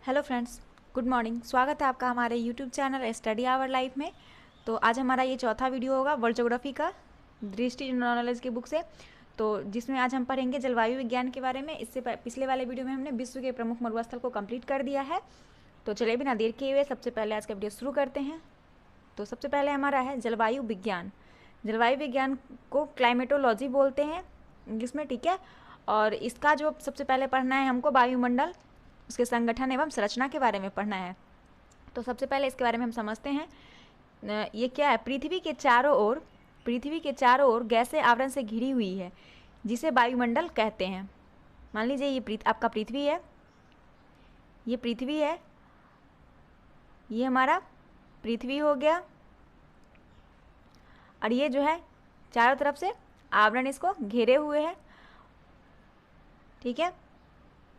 Hello friends, good morning. स्वागत है आपका हमारे YouTube channel study our life में। तो आज हमारा ये चौथा वीडियो होगा वर्ल्ड ज्योग्राफी का, दृष्टि जनरल नॉलेज की बुक से। तो जिसमें आज हम पढ़ेंगे जलवायु विज्ञान के बारे में। इससे पिछले वाले वीडियो में हमने विश्व के प्रमुख मरुस्थल को कंप्लीट कर दिया है। तो चलिए बिना देर किए हुए सबसे पहले आज का वीडियो शुरू करते हैं। तो सबसे पहले हमारा है जलवायु विज्ञान। जलवायु विज्ञान को क्लाइमेटोलॉजी बोलते हैं इंग्लिश में, ठीक है। और इसका जो सबसे पहले पढ़ना है हमको वायुमंडल, उसके संगठन एवं संरचना के बारे में पढ़ना है। तो सबसे पहले इसके बारे में हम समझते हैं। ये क्या है? पृथ्वी के चारों ओर गैसीय आवरण से घिरी हुई है, जिसे वायुमंडल कहते हैं। मान लीजिए ये आपका पृथ्वी है, ये पृथ्वी है, ये हमारा पृथ्वी हो गया। और ये जो है चारों तरफ से आवरण इसको घेरे हुए है, ठीक है।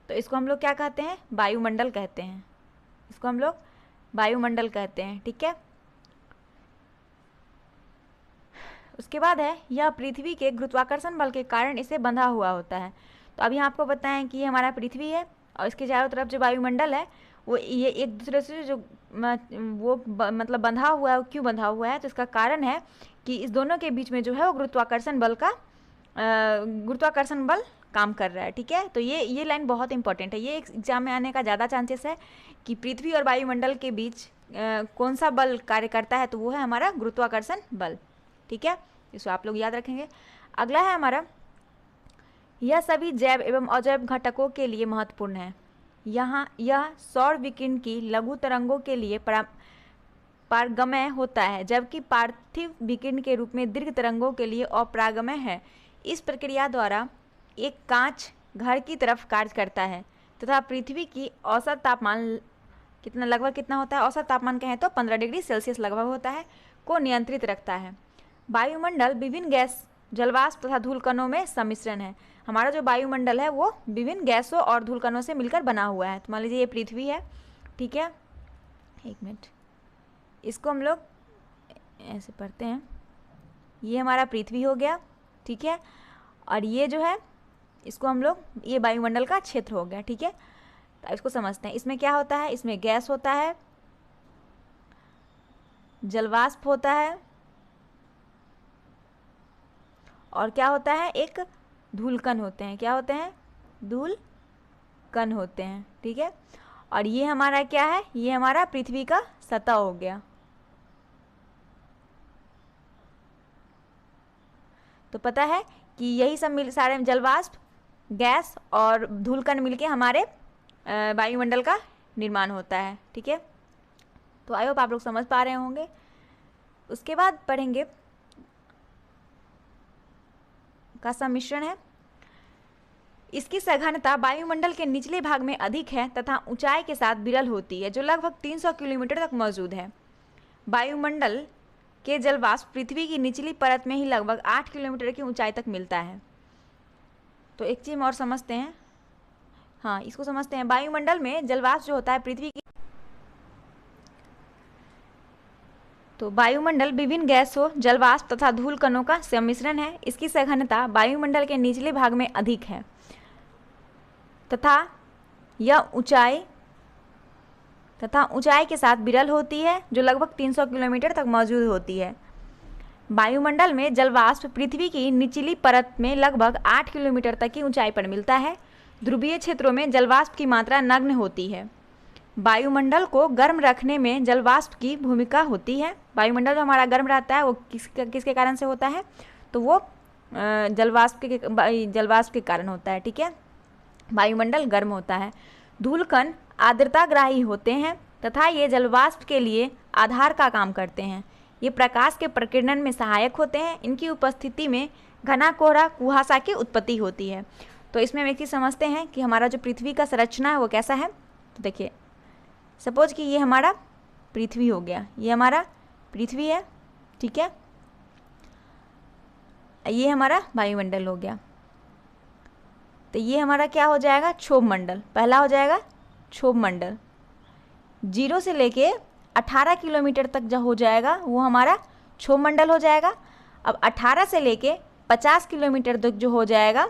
तो इसको हम लोग क्या कहते हैं? वायुमंडल कहते हैं। इसको हम लोग वायुमंडल कहते हैं, ठीक है। उसके बाद है यह पृथ्वी के गुरुत्वाकर्षण बल के कारण इसे बंधा हुआ होता है। तो अभी आपको बताएं कि ये हमारा पृथ्वी है और इसके चारों तरफ जो वायुमंडल है वो ये एक दूसरे से जो मतलब बंधा हुआ है। क्यों बंधा हुआ है? तो इसका कारण है कि इस दोनों के बीच में जो है वो गुरुत्वाकर्षण बल काम कर रहा है, ठीक है। तो ये लाइन बहुत इंपॉर्टेंट है। ये एग्जाम में आने का ज़्यादा चांसेस है कि पृथ्वी और वायुमंडल के बीच कौन सा बल कार्य करता है, तो वो है हमारा गुरुत्वाकर्षण बल, ठीक है। इसको आप लोग याद रखेंगे। अगला है हमारा, यह सभी जैव एवं अजैव घटकों के लिए महत्वपूर्ण है। यह सौर विकिरण की लघु तरंगों के लिए पारगम्य होता है, जबकि पार्थिव विकिरण के रूप में दीर्घ तरंगों के लिए अपारगम्य है। इस प्रक्रिया द्वारा एक कांच घर की तरफ कार्य करता है तथा पृथ्वी की औसत तापमान लगभग कितना होता है? औसत तापमान कहें तो 15 डिग्री सेल्सियस लगभग होता है, को नियंत्रित रखता है। वायुमंडल विभिन्न गैस, जलवाष्प तथा धूलकणों में सम्मिश्रण है। हमारा जो वायुमंडल है वो विभिन्न गैसों और धूलकणों से मिलकर बना हुआ है। तो मान लीजिए ये पृथ्वी है, ठीक है। एक मिनट, इसको हम लोग ऐसे पढ़ते हैं। ये हमारा पृथ्वी हो गया, ठीक है। और ये जो है इसको हम लोग, ये वायुमंडल का क्षेत्र हो गया, ठीक है। तो इसको समझते हैं। इसमें क्या होता है? इसमें गैस होता है, जलवाष्प होता है, और क्या होता है? एक धूलकण होते हैं। क्या होते हैं? धूलकण होते हैं, ठीक है। और ये हमारा क्या है? ये हमारा पृथ्वी का सतह हो गया। तो पता है कि यही सब सारे जलवाष्प, गैस और धूलकण मिलके हमारे वायुमंडल का निर्माण होता है, ठीक है। तो आई होप आप लोग समझ पा रहे होंगे। उसके बाद पढ़ेंगे का सम्मिश्रण है। इसकी सघनता वायुमंडल के निचले भाग में अधिक है तथा ऊंचाई के साथ विरल होती है, जो लगभग 300 किलोमीटर तक मौजूद है। वायुमंडल के जलवाष्प पृथ्वी की निचली परत में ही लगभग 8 किलोमीटर की ऊंचाई तक मिलता है। तो एक चीज और समझते हैं, हाँ इसको समझते हैं। वायुमंडल में जलवाष्प जो होता है पृथ्वी की, तो वायुमंडल विभिन्न गैसों, जलवाष्प तथा धूलकणों का सम्मिश्रण है। इसकी सघनता वायुमंडल के निचले भाग में अधिक है तथा यह ऊंचाई के साथ विरल होती है, जो लगभग 300 किलोमीटर तक मौजूद होती है। वायुमंडल में जलवाष्प पृथ्वी की निचली परत में लगभग 8 किलोमीटर तक की ऊंचाई पर मिलता है। ध्रुवीय क्षेत्रों में जलवाष्प की मात्रा नगण्य होती है। वायुमंडल को गर्म रखने में जलवाष्प की भूमिका होती है। वायुमंडल जो हमारा गर्म रहता है वो किसके कारण से होता है? तो वो जलवाष्प के कारण होता है, ठीक है। वायुमंडल गर्म होता है। धूलकण आर्द्रताग्राही होते हैं तथा ये जलवाष्प के लिए आधार का काम करते हैं। ये प्रकाश के प्रकीर्णन में सहायक होते हैं। इनकी उपस्थिति में घना कोहरा, कुहासा की उत्पत्ति होती है। तो इसमें हम एक चीज़ समझते हैं कि हमारा जो पृथ्वी का संरचना है वो कैसा है। तो देखिए, सपोज कि ये हमारा पृथ्वी हो गया, ये हमारा पृथ्वी है, ठीक है। ये हमारा वायुमंडल हो गया। तो ये हमारा क्या हो जाएगा? क्षोभ मंडल। पहला हो जाएगा क्षोभ मंडल। 0 से लेके 18 किलोमीटर तक जो हो जाएगा वो हमारा क्षोभ मंडल हो जाएगा। अब 18 से लेके 50 किलोमीटर तक जो हो जाएगा,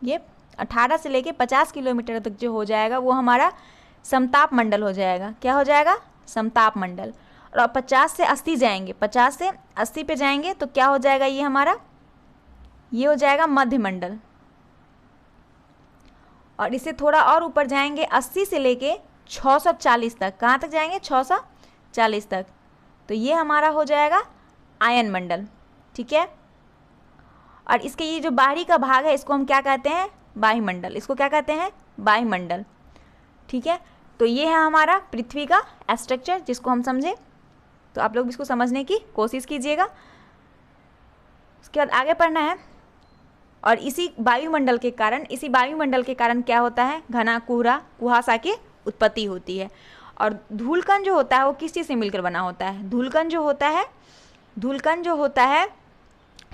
ये 18 से लेके 50 किलोमीटर तक जो हो जाएगा वो हमारा समताप मंडल हो जाएगा। क्या हो जाएगा? समताप मंडल। और अब 50 से 80 जाएंगे, 50 से 80 पे जाएंगे तो क्या हो जाएगा? ये हमारा ये हो जाएगा मध्य मंडल। और इसे थोड़ा और ऊपर जाएंगे 80 से लेके 640 तक। कहाँ तक जाएंगे? 640 तक। तो ये हमारा हो जाएगा आयन मंडल। ठीक है। और इसके ये जो बाहरी का भाग है इसको हम क्या कहते हैं? वायुमंडल। इसको क्या कहते हैं? वायुमंडल। ठीक है। तो ये है हमारा पृथ्वी का स्ट्रक्चर जिसको हम समझे। तो आप लोग इसको समझने की कोशिश कीजिएगा। उसके बाद आगे पढ़ना है। और इसी वायुमंडल के कारण क्या होता है? घना कोहरा कुहासा की उत्पत्ति होती है। और धूलकण जो होता है वो किस चीज़ से मिलकर बना होता है? धूलकण जो होता है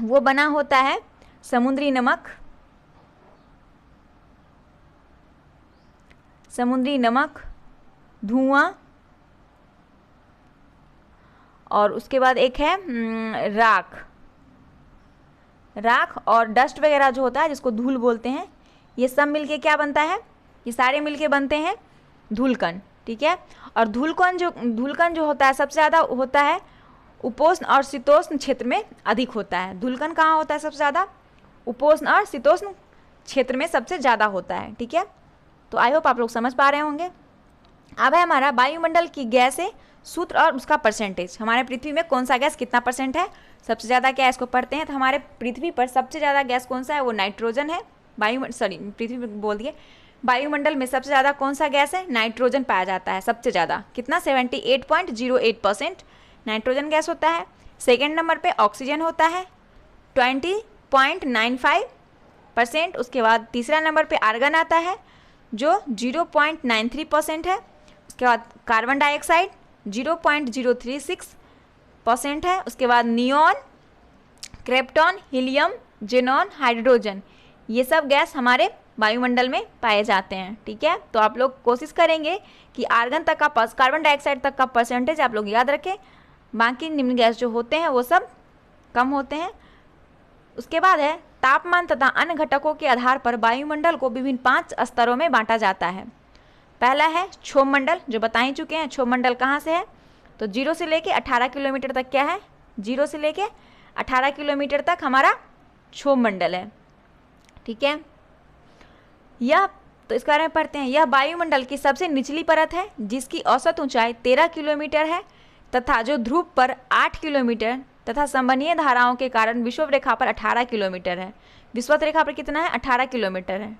वो बना होता है समुद्री नमक, धुआं, और उसके बाद एक है राख और डस्ट वगैरह जो होता है जिसको धूल बोलते हैं। ये सब मिलके क्या बनता है? ये सारे मिलके बनते हैं धूलकण। ठीक है। और धूलकण जो होता है सबसे ज़्यादा होता है उपोष्ण और शीतोष्ण क्षेत्र में अधिक होता है। धूलकण कहाँ होता है सबसे ज़्यादा? उपोष्ण और शीतोष्ण क्षेत्र में सबसे ज़्यादा होता है। ठीक है। तो आई होप आप लोग समझ पा रहे होंगे। अब है हमारा वायुमंडल की गैसें, सूत्र और उसका परसेंटेज। हमारे पृथ्वी में कौन सा गैस कितना परसेंट है? सबसे ज़्यादा क्या है इसको पढ़ते हैं। तो हमारे पृथ्वी पर सबसे ज़्यादा गैस कौन सा है? वो नाइट्रोजन है। पृथ्वी में बोल दिए। वायुमंडल में सबसे ज़्यादा कौन सा गैस है? नाइट्रोजन पाया जाता है सबसे ज़्यादा। कितना? 78.08% नाइट्रोजन गैस होता है। सेकेंड नंबर पे ऑक्सीजन होता है 20.95%। उसके बाद तीसरा नंबर पे आर्गन आता है जो 0.93% है। उसके बाद कार्बन डाइऑक्साइड 0.036% है। उसके बाद neon, krypton, helium, xenon, hydrogen, ये सब गैस हमारे वायुमंडल में पाए जाते हैं। ठीक है। तो आप लोग कोशिश करेंगे कि आर्गन तक का कार्बन डाइऑक्साइड तक का परसेंटेज आप लोग याद रखें। बाकी निम्न गैस जो होते हैं वो सब कम होते हैं। उसके बाद है तापमान तथा अन्य घटकों के आधार पर वायुमंडल को विभिन्न 5 स्तरों में बांटा जाता है। पहला है क्षोभ मंडल, जो बता ही चुके हैं। क्षोभ मंडल कहाँ से है? तो 0 से लेके 18 किलोमीटर तक क्या है? 0 से लेके 18 किलोमीटर तक हमारा क्षोभ मंडल है। ठीक है। यह तो इसके बारे में पढ़ते हैं। यह वायुमंडल की सबसे निचली परत है जिसकी औसत ऊंचाई 13 किलोमीटर है तथा जो ध्रुव पर 8 किलोमीटर तथा संवहनीय धाराओं के कारण विषुवत रेखा पर 18 किलोमीटर है। विषुवत रेखा पर कितना है? 18 किलोमीटर है।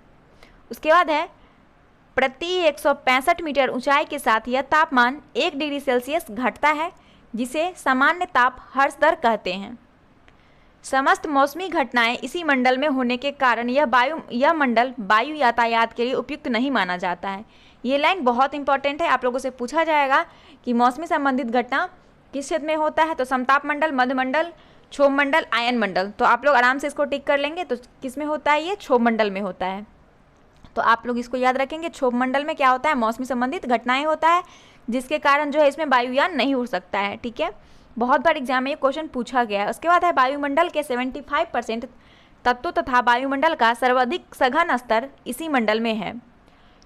उसके बाद है प्रति 165 मीटर ऊंचाई के साथ यह तापमान 1 डिग्री सेल्सियस घटता है जिसे सामान्य ताप हर्ष दर कहते हैं। समस्त मौसमी घटनाएं इसी मंडल में होने के कारण यह मंडल वायु यातायात के लिए उपयुक्त नहीं माना जाता है। ये लाइन बहुत इंपॉर्टेंट है। आप लोगों से पूछा जाएगा कि मौसमी संबंधित घटना किस क्षेत्र में होता है? तो समताप मंडल, मध्य मंडल, क्षोभ मंडल, आयन मंडल। तो आप लोग आराम से इसको टिक कर लेंगे। तो किस में होता है? ये क्षोभ मंडल में होता है। तो आप लोग इसको याद रखेंगे। क्षोभ मंडल में क्या होता है? मौसमी संबंधित घटनाएं होता है जिसके कारण जो है इसमें वायुयान नहीं उड़ सकता है। ठीक है। बहुत बार एग्जाम में ये क्वेश्चन पूछा गया है। उसके बाद है वायुमंडल के 75% तत्वों तथा वायुमंडल का सर्वाधिक सघन स्तर इसी मंडल में है।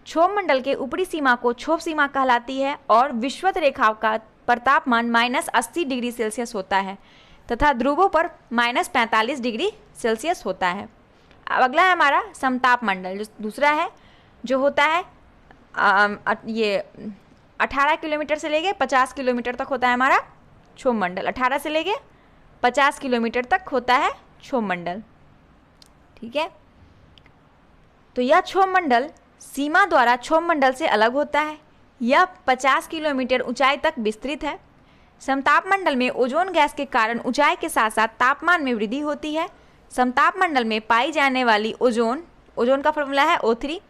क्षोभ मंडल के ऊपरी सीमा को क्षोभ सीमा कहलाती है और विषुवत रेखा का पर तापमान -80 डिग्री सेल्सियस होता है तथा ध्रुवों पर -45 डिग्री सेल्सियस होता है। अब अगला है हमारा समताप मंडल, जो दूसरा है, जो होता है ये 18 किलोमीटर से लेके 50 किलोमीटर तक होता है हमारा क्षोभ मंडल। 18 से लेके 50 किलोमीटर तक होता है क्षोभ मंडल। ठीक है। तो यह क्षोभ मंडल सीमा द्वारा क्षोभ मंडल से अलग होता है। यह 50 किलोमीटर ऊंचाई तक विस्तृत है। समताप मंडल में ओजोन गैस के कारण ऊंचाई के साथ साथ तापमान में वृद्धि होती है। समताप मंडल में पाई जाने वाली ओजोन का फॉर्मूला है O3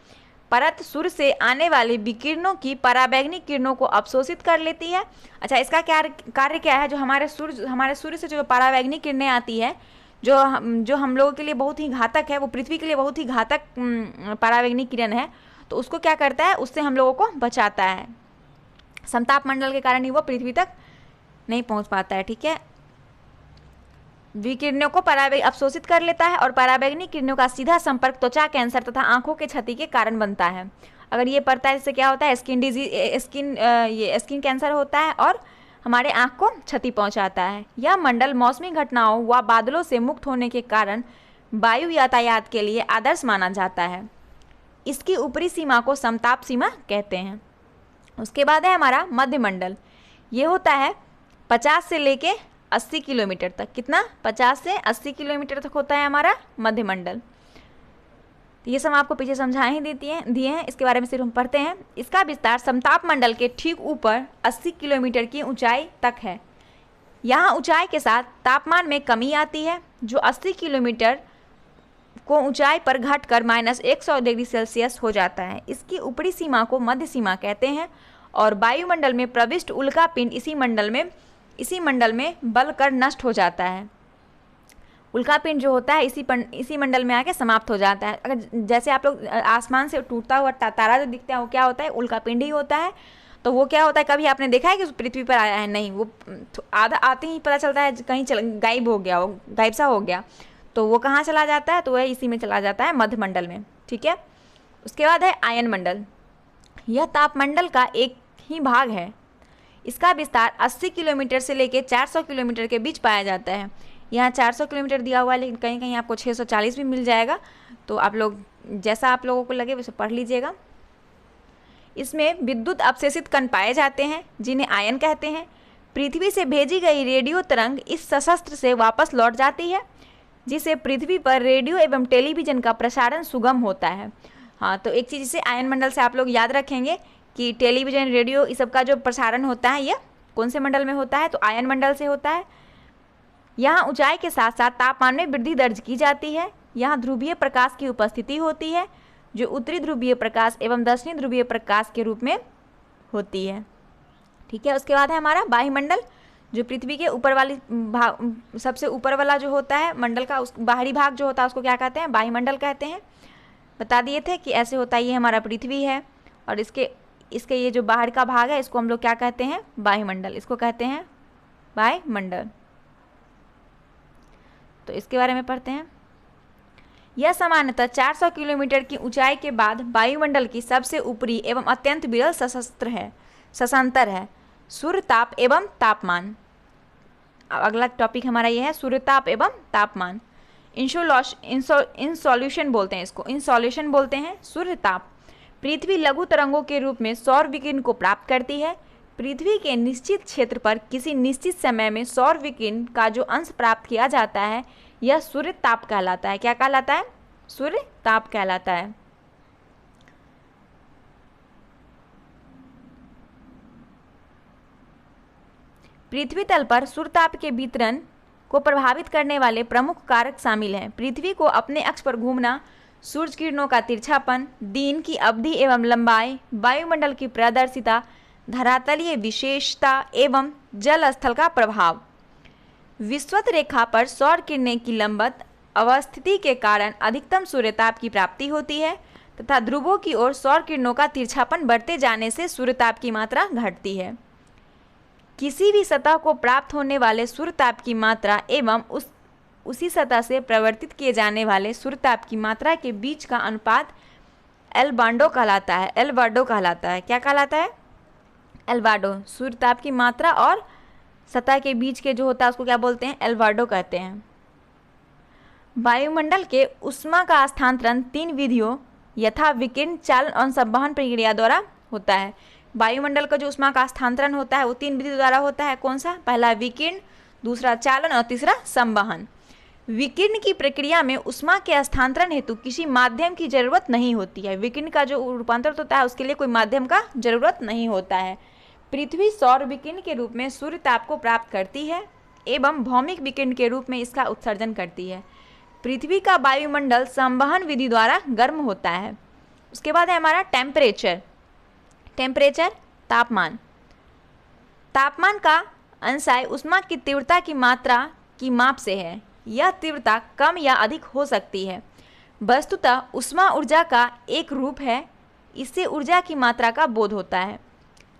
परत सूर्य से आने वाली विकिरणों की पराबैंगनी किरणों को अवशोषित कर लेती है। अच्छा, इसका कार्य क्या है? जो हमारे सूर्य से जो पराबैंगनी किरणें आती है, जो हम लोगों के लिए बहुत ही घातक है, वो पृथ्वी के लिए बहुत ही घातक पराबैंगनी किरण है, तो उसको क्या करता है? उससे हम लोगों को बचाता है। समताप मंडल के कारण ही वो पृथ्वी तक नहीं पहुंच पाता है। ठीक है। विकिरणों को अवशोषित कर लेता है और पराबैंगनी किरणों का सीधा संपर्क त्वचा कैंसर तथा आंखों के क्षति के कारण बनता है। अगर ये पड़ता है इससे क्या होता है, स्किन कैंसर होता है और हमारे आँख को क्षति पहुंचाता है। यह मंडल मौसमी घटनाओं व बादलों से मुक्त होने के कारण वायु यातायात के लिए आदर्श माना जाता है। इसकी ऊपरी सीमा को समताप सीमा कहते हैं। उसके बाद है हमारा मध्य मंडल। ये होता है 50 से लेके 80 किलोमीटर तक। कितना? 50 से 80 किलोमीटर तक होता है हमारा मध्य मंडल। ये सब आपको पीछे समझाए ही दिए हैं, इसके बारे में सिर्फ हम पढ़ते हैं। इसका विस्तार समताप मंडल के ठीक ऊपर 80 किलोमीटर की ऊंचाई तक है। यहाँ ऊंचाई के साथ तापमान में कमी आती है, जो 80 किलोमीटर को ऊंचाई पर घटकर -100 डिग्री सेल्सियस हो जाता है। इसकी ऊपरी सीमा को मध्य सीमा कहते हैं और वायुमंडल में प्रविष्ट उल्कापिंड इसी मंडल में बल कर नष्ट हो जाता है। उल्कापिंड जो होता है इसी मंडल में आके समाप्त हो जाता है। अगर जैसे आप लोग आसमान से टूटता हुआ तारा जो दिखता है वो क्या होता है? उल्कापिंड ही होता है। तो वो क्या होता है, कभी आपने देखा है कि पृथ्वी पर आया है? नहीं, वो आधा आते ही पता चलता है कहीं गायब हो गया, वो गायब सा हो गया। तो वो कहाँ चला जाता है? तो वह इसी में चला जाता है, मध्य मंडल में। ठीक है। उसके बाद है आयन मंडल। यह तापमंडल का एक ही भाग है। इसका विस्तार 80 किलोमीटर से लेकर 400 किलोमीटर के बीच पाया जाता है। यहाँ 400 किलोमीटर दिया हुआ है, लेकिन कहीं कहीं आपको 640 भी मिल जाएगा। तो आप लोग जैसा आप लोगों को लगे वैसे पढ़ लीजिएगा। इसमें विद्युत अवशेषित कण पाए जाते हैं, जिन्हें आयन कहते हैं। पृथ्वी से भेजी गई रेडियो तरंग इस सशस्त्र से वापस लौट जाती है, जिससे पृथ्वी पर रेडियो एवं टेलीविज़न का प्रसारण सुगम होता है। हाँ, तो एक चीज़ इसे आयन मंडल से आप लोग याद रखेंगे कि टेलीविज़न, रेडियो, इस सब का जो प्रसारण होता है यह कौन से मंडल में होता है? तो आयन मंडल से होता है। यहाँ ऊंचाई के साथ साथ तापमान में वृद्धि दर्ज की जाती है। यहाँ ध्रुवीय प्रकाश की उपस्थिति होती है, जो उत्तरी ध्रुवीय प्रकाश एवं दक्षिणी ध्रुवीय प्रकाश के रूप में होती है। ठीक है। उसके बाद है हमारा वायुमंडल, जो पृथ्वी के ऊपर वाली भाग, सबसे ऊपर वाला जो होता है मंडल का, उस बाहरी भाग जो होता है उसको क्या कहते हैं? वायुमंडल कहते हैं। बता दिए थे कि ऐसे होता है। ये हमारा पृथ्वी है और इसके ये जो बाहर का भाग है इसको हम लोग क्या कहते हैं? वायुमंडल। इसको कहते हैं वायुमंडल। तो इसके बारे में पढ़ते हैं। यह सामान्यतः 400 किलोमीटर की ऊंचाई के बाद वायुमंडल की सबसे ऊपरी एवं अत्यंत विरल सशस्त्र है। सूर्यताप एवं तापमान। अगला टॉपिक हमारा यह है सूर्यताप एवं तापमान। इंसोल्यूशन बोलते हैं इसको, इंसोल्यूशन बोलते हैं सूर्यताप। पृथ्वी लघु तरंगों के रूप में सौर विकिरण को प्राप्त करती है। पृथ्वी के निश्चित क्षेत्र पर किसी निश्चित समय में सौर विकिरण का जो अंश प्राप्त किया जाता है यह सूर्यताप कहलाता है। क्या कहलाता है? सूर्यताप कहलाता है। पृथ्वी तल पर सूर्यताप के वितरण को प्रभावित करने वाले प्रमुख कारक शामिल हैं। पृथ्वी को अपने अक्ष पर घूमना, सूर्य किरणों का तिरछापन, दिन की अवधि एवं लंबाई, वायुमंडल की पारदर्शिता, धरातलीय विशेषता एवं जल स्थल का प्रभाव। विषुवत रेखा पर सौर किरणें की लंबवत अवस्थिति के कारण अधिकतम सूर्यताप की प्राप्ति होती है तथा ध्रुवों की ओर सौर किरणों का तिरछापन बढ़ते जाने से सूर्यताप की मात्रा घटती है। किसी भी सतह को प्राप्त होने वाले सूर्यताप की मात्रा एवं उसी सतह से प्रवर्तित किए जाने वाले सूर्यताप की मात्रा के बीच का अनुपात एल्वाडो कहलाता है। एल्वाडो कहलाता है। क्या कहलाता है? एल्वाडो। सूर्यताप की मात्रा और सतह के बीच के जो होता है उसको क्या बोलते हैं? एल्वाडो कहते हैं। वायुमंडल के ऊष्मा का स्थानांतरण 3 विधियों यथा विकिरण, चालन और संवहन प्रक्रिया द्वारा होता है। वायुमंडल का जो ऊष्मा का स्थानांतरण होता है वो 3 विधि द्वारा होता है। कौन सा? पहला विकिरण, दूसरा चालन और तीसरा संवहन। विकिरण की प्रक्रिया में ऊष्मा के स्थानांतरण हेतु किसी माध्यम की जरूरत नहीं होती है। विकिरण का जो रूपांतरित होता है उसके लिए कोई माध्यम का जरूरत नहीं होता है। पृथ्वी सौर विकिरण के रूप में सूर्यताप को प्राप्त करती है एवं भौमिक विकिरण के रूप में इसका उत्सर्जन करती है। पृथ्वी का वायुमंडल संवहन विधि द्वारा गर्म होता है। उसके बाद है हमारा टेम्परेचर। टेम्परेचर तापमान। तापमान का अंशाय ऊष्मा की तीव्रता की मात्रा की माप से है। यह तीव्रता कम या अधिक हो सकती है। वस्तुतः ऊष्मा ऊर्जा का एक रूप है। इससे ऊर्जा की मात्रा का बोध होता है।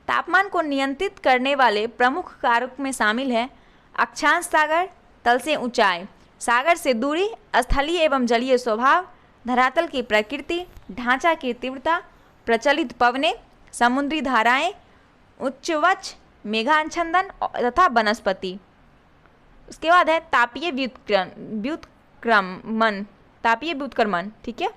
तापमान को नियंत्रित करने वाले प्रमुख कारक में शामिल है अक्षांश सागर, तल से ऊंचाई, सागर से दूरी, स्थलीय एवं जलीय स्वभाव, धरातल की प्रकृति, ढांचा की तीव्रता प्रचलित पवने, समुद्री धाराएं, उच्चवच, मेघाच्छंदन तथा वनस्पति। उसके बाद है तापीय व्युत्क्रमण, तापीय व्युत्क्रमण, ठीक है।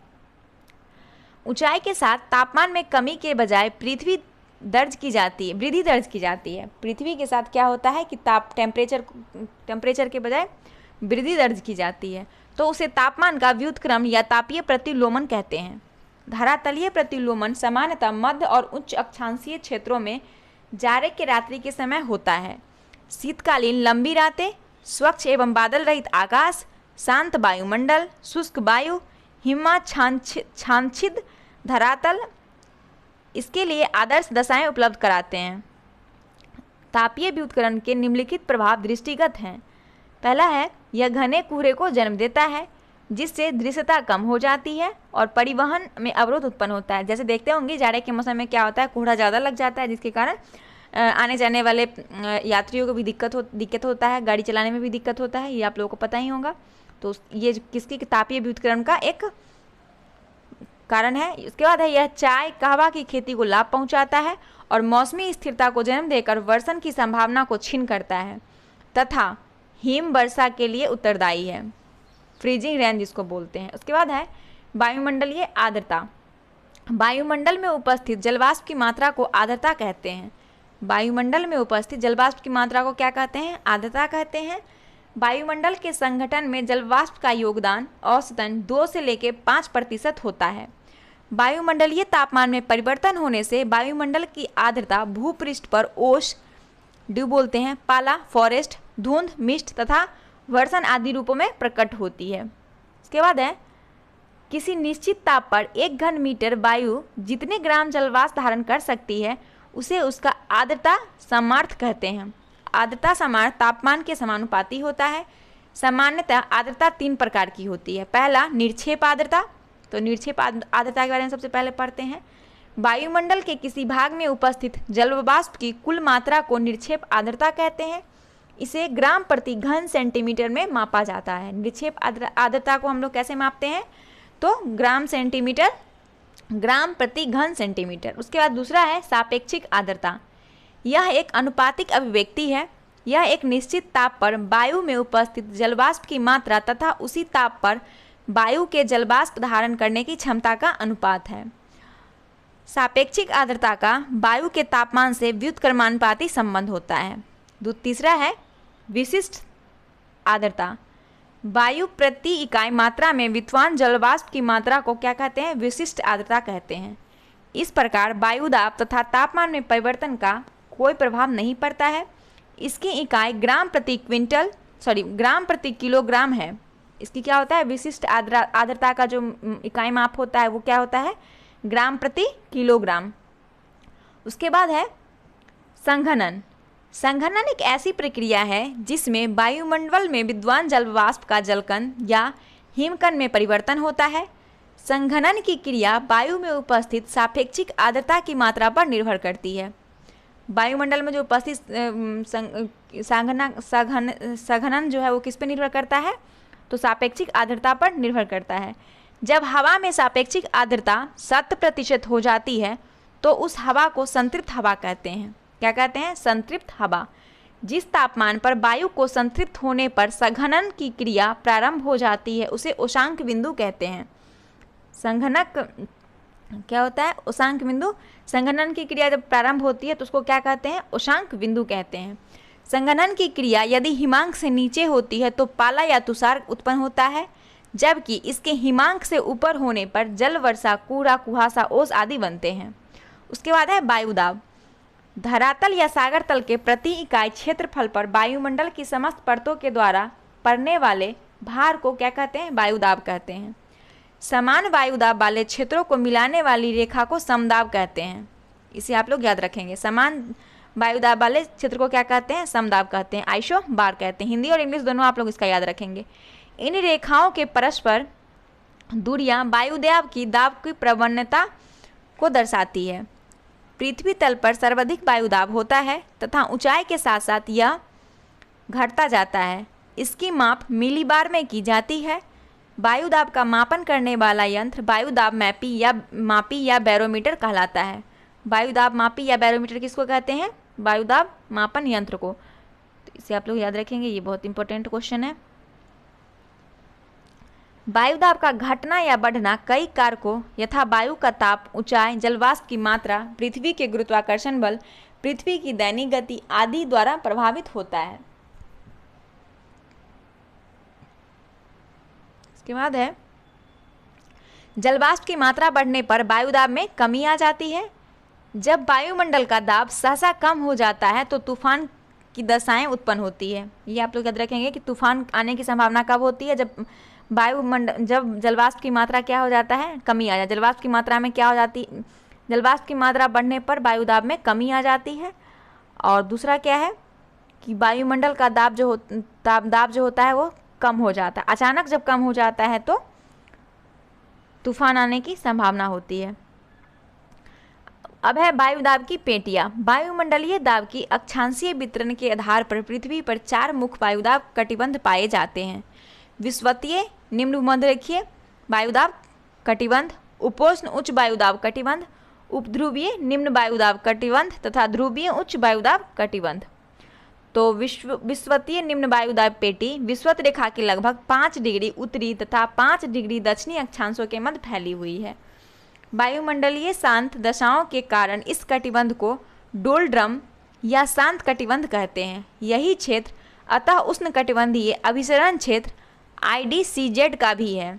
ऊंचाई के साथ तापमान में कमी के बजाय पृथ्वी दर्ज की जाती है, वृद्धि दर्ज की जाती है। पृथ्वी के साथ क्या होता है कि टेम्परेचर के बजाय वृद्धि दर्ज की जाती है, तो उसे तापमान का व्युत्क्रमण या तापीय प्रतिलोमन कहते हैं। धरातलीय प्रतिलोमन सामान्यतः मध्य और उच्च अक्षांशीय क्षेत्रों में जाड़े के रात्रि के समय होता है। शीतकालीन लंबी रातें, स्वच्छ एवं बादल रहित आकाश, शांत वायुमंडल, शुष्क वायु, हिमाच्छादित धरातल इसके लिए आदर्श दशाएं उपलब्ध कराते हैं। तापीय व्युत्क्रमण के निम्नलिखित प्रभाव दृष्टिगत हैं। पहला है, यह घने कोहरे को जन्म देता है, जिससे दृश्यता कम हो जाती है और परिवहन में अवरोध उत्पन्न होता है। जैसे देखते होंगे जाड़े के मौसम में क्या होता है, कोहरा ज़्यादा लग जाता है, जिसके कारण आने जाने वाले यात्रियों को भी दिक्कत होता है, गाड़ी चलाने में भी दिक्कत होता है, ये आप लोगों को पता ही होगा। तो ये किसकी तापीय व्युत्क्रमण का एक कारण है। उसके बाद है, यह चाय कहवा की खेती को लाभ पहुंचाता है और मौसमी स्थिरता को जन्म देकर वर्षण की संभावना को छीन करता है तथा हिम वर्षा के लिए उत्तरदायी है, फ्रीजिंग रेन जिसको बोलते हैं। उसके बाद है वायुमंडलीय आर्द्रता। वायुमंडल में उपस्थित जलवाष्प की मात्रा को आर्द्रता कहते हैं। वायुमंडल में उपस्थित जलवाष्प की मात्रा को क्या कहते हैं, आर्द्रता कहते हैं। वायुमंडल के संगठन में जलवाष्प का योगदान औसतन 2 से लेकर 5% होता है। वायुमंडलीय तापमान में परिवर्तन होने से वायुमंडल की आर्द्रता भूपृष्ठ पर ओस, ड्यू बोलते हैं, पाला, फॉरेस्ट, धुंध, मिस्ट तथा वर्षण आदि रूपों में प्रकट होती है। इसके बाद है, किसी निश्चित ताप पर 1 घन मीटर वायु जितने ग्राम जलवाष्प धारण कर सकती है उसे उसका आर्द्रता सामर्थ्य कहते हैं। आर्द्रता सामर्थ्य तापमान के समानुपाती होता है। सामान्यतः आर्द्रता 3 प्रकार की होती है। पहला, निरक्षेप आर्द्रता। तो निरक्षेप आर्द्रता के बारे में सबसे पहले पढ़ते हैं। वायुमंडल के किसी भाग में उपस्थित जलवाष्प की कुल मात्रा को निरक्षेप आर्द्रता कहते हैं। इसे ग्राम प्रति घन सेंटीमीटर में मापा जाता है। निरक्षेप आर्द्रता को हम लोग कैसे मापते हैं, तो ग्राम प्रति घन सेंटीमीटर। उसके बाद दूसरा है सापेक्षिक आर्द्रता। यह एक अनुपातिक अभिव्यक्ति है। यह एक निश्चित ताप पर वायु में उपस्थित जलवाष्प की मात्रा तथा उसी ताप पर वायु के जलवाष्प धारण करने की क्षमता का अनुपात है। सापेक्षिक आर्द्रता का वायु के तापमान से व्युत्क्रमानुपाती संबंध होता है। तीसरा है विशिष्ट आर्द्रता। वायु प्रति इकाई मात्रा में विद्यमान जलवाष्प की मात्रा को क्या कहते हैं, विशिष्ट आर्द्रता कहते हैं। इस प्रकार वायु दाब तथा तापमान में परिवर्तन का कोई प्रभाव नहीं पड़ता है। इसकी इकाई ग्राम प्रति किलोग्राम है। इसकी क्या होता है, विशिष्ट आर्द्रता का जो इकाई माप होता है वो क्या होता है, ग्राम प्रति किलोग्राम। उसके बाद है संघनन। संघनन एक ऐसी प्रक्रिया है जिसमें वायुमंडल में विद्यमान जलवाष्प का जलकण या हिमकण में परिवर्तन होता है। संघनन की क्रिया वायु में उपस्थित सापेक्षिक आर्द्रता की मात्रा पर निर्भर करती है। वायुमंडल में जो उपस्थित संघनन जो है वो किस पर निर्भर करता है, तो सापेक्षिक आर्द्रता पर निर्भर करता है। जब हवा में सापेक्षिक आर्द्रता 100% हो जाती है तो उस हवा को संतृप्त हवा कहते हैं। क्या कहते हैं, संतृप्त हवा। जिस तापमान पर वायु को संतृप्त होने पर संघनन की क्रिया प्रारंभ हो जाती है उसे उष्णांक बिंदु कहते हैं। संघनक क्या होता है, उष्णांक बिंदु। संघनन की क्रिया जब प्रारंभ होती है तो उसको क्या कहते हैं, उष्णांक बिंदु कहते हैं। संघनन की क्रिया यदि हिमांक से नीचे होती है तो पाला या तुषार उत्पन्न होता है, जबकि इसके हिमांक से ऊपर होने पर जल वर्षा, कोहरा, कुहासा, ओस आदि बनते हैं। उसके बाद है वायुदाब। धरातल या सागर तल के प्रति इकाई क्षेत्रफल पर वायुमंडल की समस्त परतों के द्वारा पड़ने वाले भार को क्या कहते हैं, वायुदाब कहते हैं। समान वायुदाब वाले क्षेत्रों को मिलाने वाली रेखा को समदाब कहते हैं। इसे आप लोग याद रखेंगे। समान वायुदाब वाले क्षेत्र को क्या कहते हैं, समदाब कहते हैं, आइसो बार कहते हैं। हिंदी और इंग्लिश दोनों आप लोग इसका याद रखेंगे। इन रेखाओं के परस्पर दूरियां वायुदाब की दाब की प्रवणता को दर्शाती है। पृथ्वी तल पर सर्वाधिक वायुदाब होता है तथा ऊंचाई के साथ साथ यह घटता जाता है। इसकी माप मिलीबार में की जाती है। वायु दाब का मापन करने वाला यंत्र वायु दाब मापी या बैरोमीटर कहलाता है। वायु दाब मापी या बैरोमीटर किसको कहते हैं? वायु दाब मापन यंत्र को। तो इसे आप लोग याद रखेंगे, ये बहुत इंपॉर्टेंट क्वेश्चन है। वायु दाब का घटना या बढ़ना कई कारकों यथा वायु का ताप, ऊंचाई, जलवाष्प की मात्रा, पृथ्वी के गुरुत्वाकर्षण बल, पृथ्वी की दैनिक गति आदि द्वारा प्रभावित होता है। इसके बाद है जलवाष्प की मात्रा बढ़ने पर वायु दाब में कमी आ जाती है। जब वायुमंडल का दाब सहसा कम हो जाता है तो तूफान की दशाएं उत्पन्न होती है। ये आप लोग याद रखेंगे कि तूफान आने की संभावना कब होती है? जब जलवाष्प की मात्रा क्या हो जाता है? कमी आ जाती है। जलवाष्प की मात्रा में क्या हो जाती? जलवाष्प की मात्रा बढ़ने पर वायु दाब में कमी आ जाती है। और दूसरा क्या है कि वायुमंडल का दाब जो होता है वो कम हो जाता है। अचानक जब कम हो जाता है तो तूफान आने की संभावना होती है। अब है वायु दाब की पेटियां। वायुमंडलीय दाब की अक्षांशीय वितरण के आधार पर पृथ्वी पर 4 मुख्य वायु दाब कटिबंध पाए जाते हैं। विषुवतीय निम्न भूमध्यरेखीय वायु दाब कटिबंध, उपोष्ण उच्च वायु दाब कटिबंध, उपध्रुवीय निम्न वायु दाब कटिबंध तथा ध्रुवीय उच्च वायु दाब कटिबंध। तो विषुवतीय निम्न वायु दाब पेटी विषुवत रेखा के लगभग 5 डिग्री उत्तरी तथा 5 डिग्री दक्षिणी अक्षांशों के मध्य फैली हुई है। वायुमंडलीय शांत दशाओं के कारण इस कटिबंध को डोलड्रम या शांत कटिबंध कहते हैं। यही क्षेत्र अतः उष्ण कटिबंधीय अभिसरण क्षेत्र IDCZ का भी है।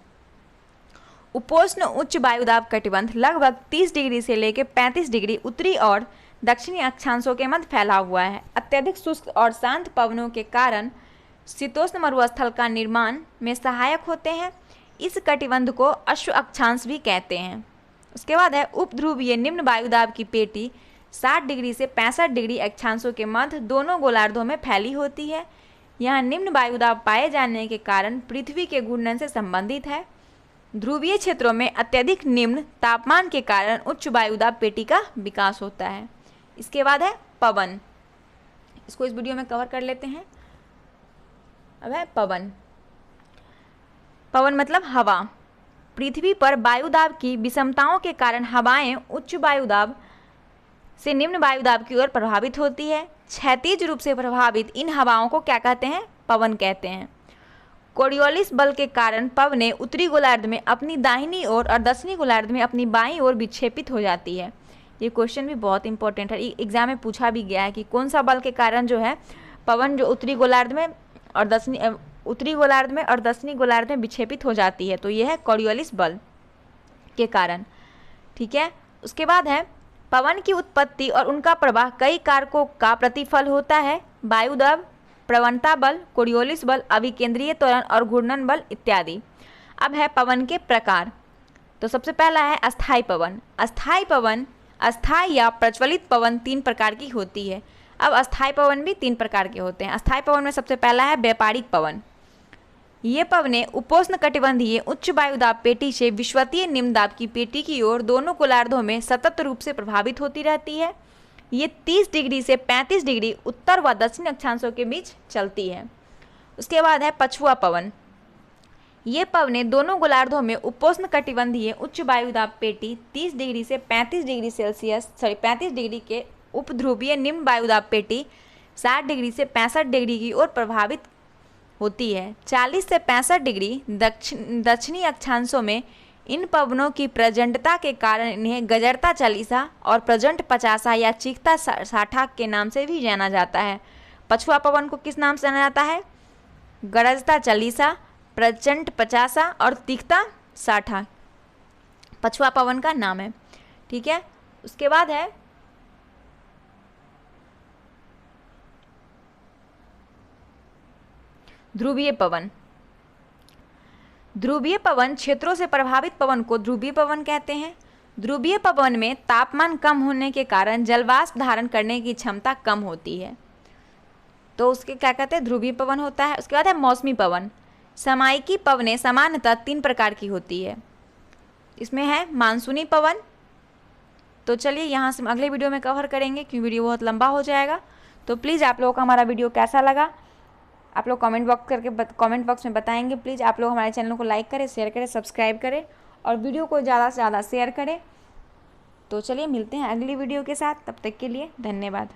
उपोष्ण उच्च वायु दाब कटिबंध लगभग 30 डिग्री से लेकर 35 डिग्री उत्तरी और दक्षिणी अक्षांशों के मध्य फैला हुआ है। अत्यधिक शुष्क और शांत पवनों के कारण शीतोष्ण मरुस्थल का निर्माण में सहायक होते हैं। इस कटिबंध को अश्व अक्षांश भी कहते हैं। उसके बाद है उपध्रुवीय निम्न वायु दाब की पेटी 60 डिग्री से 65 डिग्री अक्षांशों के मध्य दोनों गोलार्धों में फैली होती है। यहाँ निम्न वायु दाब पाए जाने के कारण पृथ्वी के घूर्णन से संबंधित है। ध्रुवीय क्षेत्रों में अत्यधिक निम्न तापमान के कारण उच्च वायु दाब पेटी का विकास होता है। इसके बाद है पवन। इसको इस वीडियो में कवर कर लेते हैं। अब है पवन। पवन मतलब हवा। पृथ्वी पर वायु दाब की विषमताओं के कारण हवाएं उच्च वायु दाब से निम्न वायु दाब की ओर प्रभावित होती है। क्षैतिज रूप से प्रभावित इन हवाओं को क्या कहते हैं? पवन कहते हैं। कोरियोलिस बल के कारण पवनें उत्तरी गोलार्ध में अपनी दाहिनी ओर और दक्षिणी गोलार्ध में अपनी बाईं ओर विक्षेपित हो जाती है। ये क्वेश्चन भी बहुत इंपॉर्टेंट है, एग्जाम में पूछा भी गया है कि कौन सा बल के कारण जो है पवन जो उत्तरी गोलार्ध में और दक्षिणी गोलार्ध में विक्षेपित हो जाती है। तो यह है कोरियोलिस बल के कारण। ठीक है। उसके बाद है पवन की उत्पत्ति और उनका प्रवाह कई कारकों का प्रतिफल होता है। वायु दाब, प्रवणता बल, कोरियोलिस बल, अभिकेंद्रीय त्वरण और घूर्णन बल इत्यादि। अब है पवन के प्रकार। तो सबसे पहला है अस्थायी पवन। अस्थायी या प्रज्वलित पवन 3 प्रकार की होती है। अब अस्थायी पवन भी 3 प्रकार के होते हैं। अस्थायी पवन में सबसे पहला है व्यापारिक पवन। ये पवनें उपोष्ण कटिबंधीय उच्च वायु दाब पेटी से विषुवतीय निम्न दाब की पेटी की ओर दोनों गोलार्धों में सतत रूप से प्रभावित होती रहती है। ये 30 डिग्री से 35 डिग्री उत्तर व दक्षिण अक्षांशों के बीच चलती है। उसके बाद है पछुआ पवन। ये पवनें दोनों गोलार्धों में उपोष्ण कटिबंधीय उच्च वायु दाब पेटी 30 डिग्री से 35 डिग्री के उपध्रुवीय निम्न वायु दाब पेटी 60 डिग्री से 65 डिग्री की ओर प्रभावित होती है। 40 से 65 डिग्री दक्षिणी अक्षांशों में इन पवनों की प्रचंडता के कारण इन्हें गजरता चालीसा और प्रचंड पचासा या चीखता साठा के नाम से भी जाना जाता है। पछुआ पवन को किस नाम से जाना जाता है? गरजता चालीसा, प्रचंड पचासा और तीखता साठा पछुआ पवन का नाम है। ठीक है। उसके बाद है ध्रुवीय पवन। ध्रुवीय पवन क्षेत्रों से प्रभावित पवन को ध्रुवीय पवन कहते हैं। ध्रुवीय पवन में तापमान कम होने के कारण जलवाष्प धारण करने की क्षमता कम होती है, तो उसके क्या कहते हैं? ध्रुवीय पवन होता है। उसके बाद है मौसमी पवन। समायिकी पवनें सामान्यतः 3 प्रकार की होती है। इसमें है मानसूनी पवन। तो चलिए यहाँ से अगले वीडियो में कवर करेंगे क्योंकि वीडियो बहुत लंबा हो जाएगा। तो प्लीज़ आप लोगों का हमारा वीडियो कैसा लगा आप लोग कमेंट बॉक्स में बताएंगे। प्लीज़ आप लोग हमारे चैनल को लाइक करें, शेयर करें, सब्सक्राइब करें और वीडियो को ज़्यादा से ज़्यादा शेयर करें। तो चलिए मिलते हैं अगली वीडियो के साथ, तब तक के लिए धन्यवाद।